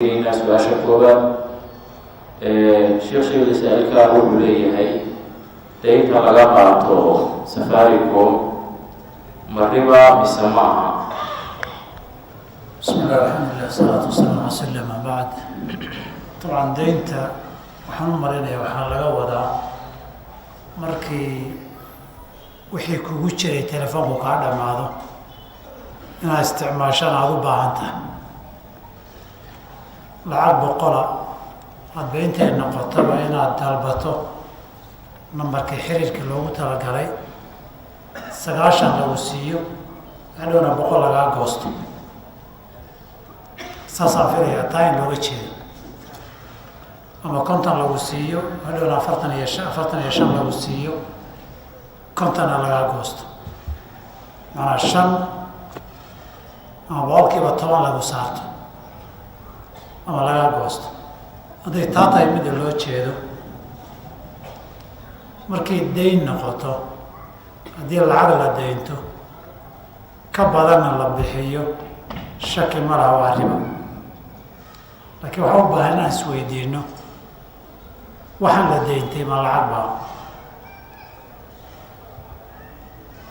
الناس بأشكوبا شيخ لسائلك أقول لي دينك لقاطو سفاريكم مريبا بسماعها. بسم الله الرحمن الرحيم والصلاة والسلام على رسول الله. ما بعد طبعا دينتا waxaan u marinaya waxaa laga wadaa markii wixii kugu jiray telefoonku ka dhamaado inaad isticmaashaan aad u baahan tahay lacag boqola aad beentay noqotaba inaad dalbato nambarkii xiriirka loogu talagalay 90 lagu siiyo hadhowna boqol lagaa goosto saasaan filayaa taa in looga jeedo ama 50 lagu siiyo hadhowna 45 lagu siiyo 50 lagaa goosto maanaa 5 ama boqolkiiba 10 lagu saarto ama lagaa goosto hadday taa tahay midda loo jeedo markay dayn noqoto haddii lacag la daynto ka badanna la bixiyo shaki ma laha waa ribo laakiin waxaa u baahan inaan isweydiino waxaan la dayntay ma lacag baa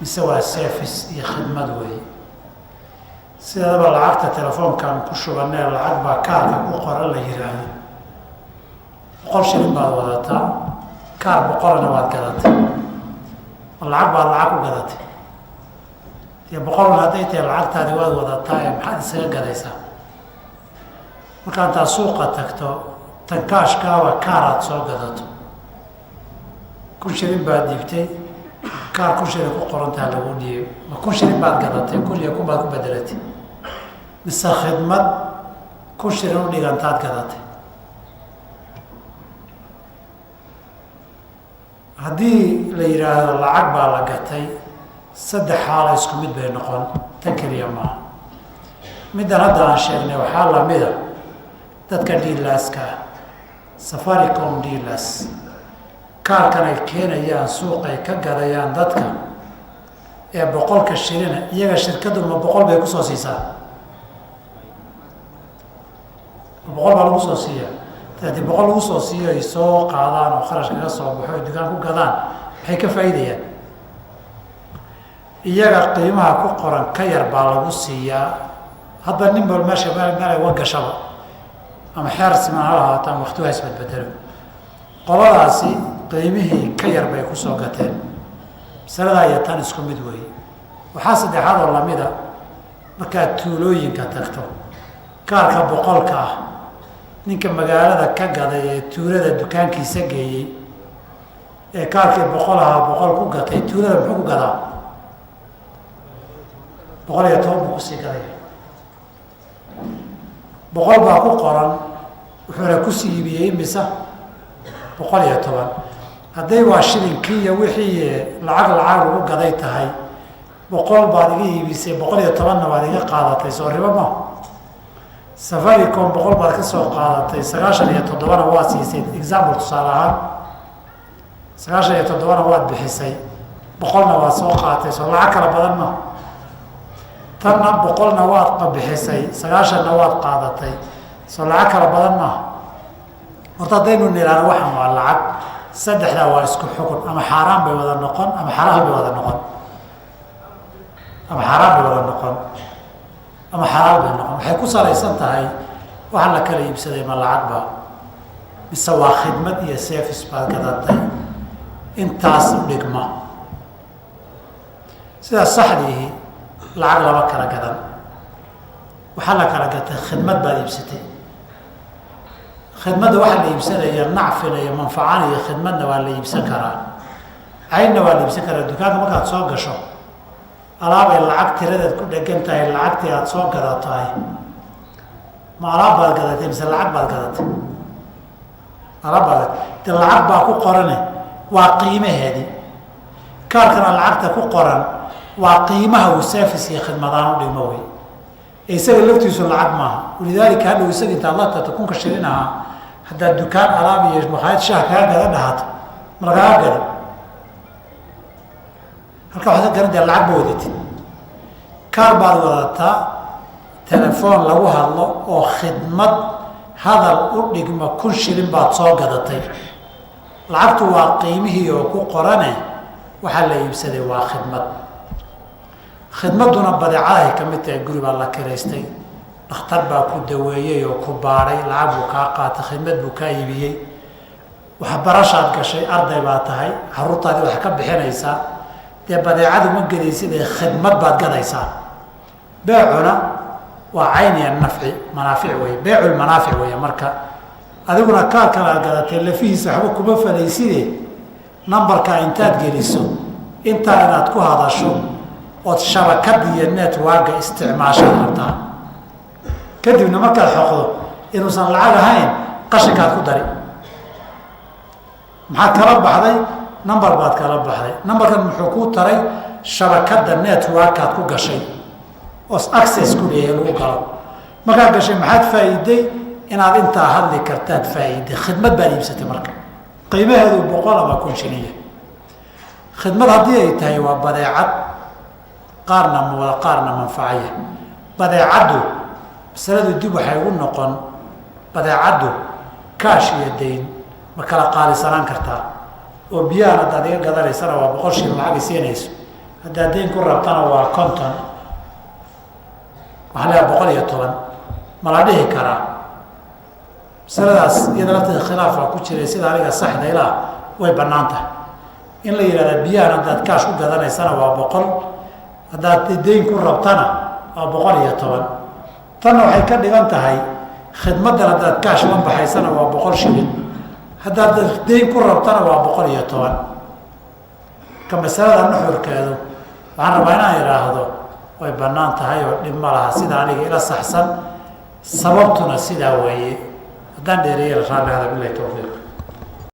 mise waa service iyo khidmad weeye sideedaba lacagta telefoonkan ku shubanee lacag baa kaarka ku qoran la yiraahdo 100 shilin baad wadataa kaar 100na waad gadatay lacag baad lacag ku gadatay dee 100 hadday tahay lacagtaadi waad wadataa ee maxaad isaga gadaysaa markaad taa suuqa tagto tan kaashkaaba kaaraad soo gadato 1 shilin baad dhiibtay kaar 1 shilin ku qorantaa lagu dhiibay ma 1 shilin baad gadatay 1 baad ku bedelatay mise khidmad 1 shilin u dhigantaad gadatay haddii la yidhaahdo lacag baa la gatay 3 xaalo isku mid bay noqon tan keliya maaha middan hadda aan sheegnay waxaa lamida dadka dealerska ah Safaricom dealers kaarkan ay keenayaan suuqay ka gadayaan dadka ee 100 shilina iyaga shirkadu ma 100 bay ku soo siisaa 100 baa lagu soo siiyaa haddii 100 lagu soo siiyo ay soo qaadaan oo kharash kaga soo baxo ay dukaan ku gadaan maxay ka faa'iidayaan iyaga qiimaha ku qoran ka yar baa lagu siiyaa hadda nin bal meesha meel ay wagashaba ama xeer siman ha lahaato ama waqti waa isbedbedelo qoladaasi qiimihii ka yar bay ku soo gateen masaladaa iyo tan isku mid weeye waxaa saddexaad oo lamida markaad tuulooyinka tagto kaarka 100 ah ninka magaalada ka gaday ee tuulada dukaankiisa geeyey ee kaarkii 100 ahaa 100 ku gatay tuulada muxuu ku gadaa 110 buu ku sii gadaya 100 baa ku qoran wuxuuna ku sii iibiyey mise 110 hadday waa shilinkii iyo wixii lacag lagu gaday tahay 100 baad iga iibisay 110na baad iga qaadatay soo ribo ma Safaricom 100 baad ka soo qaadatay 97na waa siisay example tusaale ahaan 97na waad bixisay 100na waa soo qaadatay soo lacag kala badan ma tanna 100na waad bixisay 90na waad qaadatay soo lacag kala badan ma horta hadaynu niraano waxaan waa lacag saddexda waa isku xukun ama xaraam bay wada noqon ama xalaal bay wada noqon ama xaraam bay wada noqon ama xalaal bay noqon waxay ku salaysan tahay waxa la kala iibsaday ma lacag ba mise waa khidmad iyo service baad gadatay intaas u dhigma sida saxdihi lacag laba kala gadan waxa la kala gatay khidmad baad iibsatay khidmadda waxa la iibsanaya nacfina iyo manfacana iyo khidmadna waa la iibsan karaa caynna waa la iibsan karaa dukaanka markaad soo gasho alaab ay lacag tiradeed ku dhegan tahay lacagtii aad soo gadatahay ma alaab baad gadatay mise lacag baad gadatay alaab baad de lacag baa ku qorane waa qiimaheedii kaarkana lacagta ku qoran waa qiimaha uu service iyo khidmadaan u dhigmo wey isaga laftiisu lacag maaha walidaalika hadhow isaga intaad la tagto 1 shilin ahaa haddaad dukaan alaab iyo makhaayad shaah kaga gada dhahato ma lagaga gado halka waxaad garan dee lacag ba wadatid kaar baad wadataa telefoon lagu hadlo oo khidmad hadal u dhigma 1,000 shilin baad soo gadatay, lacagtu waa qiimihii oo ku qorane waxaa la iibsaday waa khidmad. khidmaduna badeecaday ka mid tahay. guri baa la kiraystay, dhakhtar baa ku daweeyey oo ku baadhay, lacag buu kaa qaatay, khidmad buu kaa iibiyey. waxbarashaad gashay, arday baa tahay, caruurtaadii wax ka bixinaysaa, dee badeecadu ma gadaysid ee khidmad baad gadaysaa. beecuna waa cayniya nafci, manaafic wey, beeculmanaafic wey. marka adiguna kaa kala gadatay lafihiisa waxba kuma falayside nambarkaa intaad geliso intaa inaad ku hadasho ood shabakad iyo networka isticmaashaad rabtaa, kadibna markaad xoqdo inuusan lacag ahayn qashinkaad ku dari. maxaad kala baxday? number baad kala baxday. numberkan muxuu kuu taray? shabakadda networkaad ku gashay oo access ku leeyahay lagu galo. markaad gashay maxaad faa'iiday? inaad intaa hadli kartaad faa'iiday. khidmad baad iibsatay. marka qiimaheedu 100 ama 1,000 shilin. khidmad haddii ay tahay waa badeecad, qaarna muwada qaarna manfacaya. badeecaddu masaladu dib waxay ugu noqon, badeecaddu kaash iyo dayn ma kala qaalisanaan kartaa. oo biyahan haddaad iga gadanaysana waa 100 shilin lacag siinayso, haddaad dayn ku rabtana waa 50, waxaa leeyahay 110. ma la dhihi karaa? masaladaas iyada lafteeda khilaaf waa ku jiray. sida aniga saxda ilaa way bannaan tahay in la yidhahda biyahan haddaad kaash ku gadanaysana waa 100, haddaad dayn ku rabtana waa 110. tanna waxay ka dhigan tahay khidmaddan haddaad kaash la baxaysana waa 100 shilin, haddaad dayn ku rabtana waa 110. ka masalada nuxurkeedu waxaan rabaa inaan idhaahdo way bannaan tahay oo dhib ma laha, sida aniga ila saxsan, sababtuna sidaa weeye. haddaan dheereeya la raalli hada bilahi tawfiiq.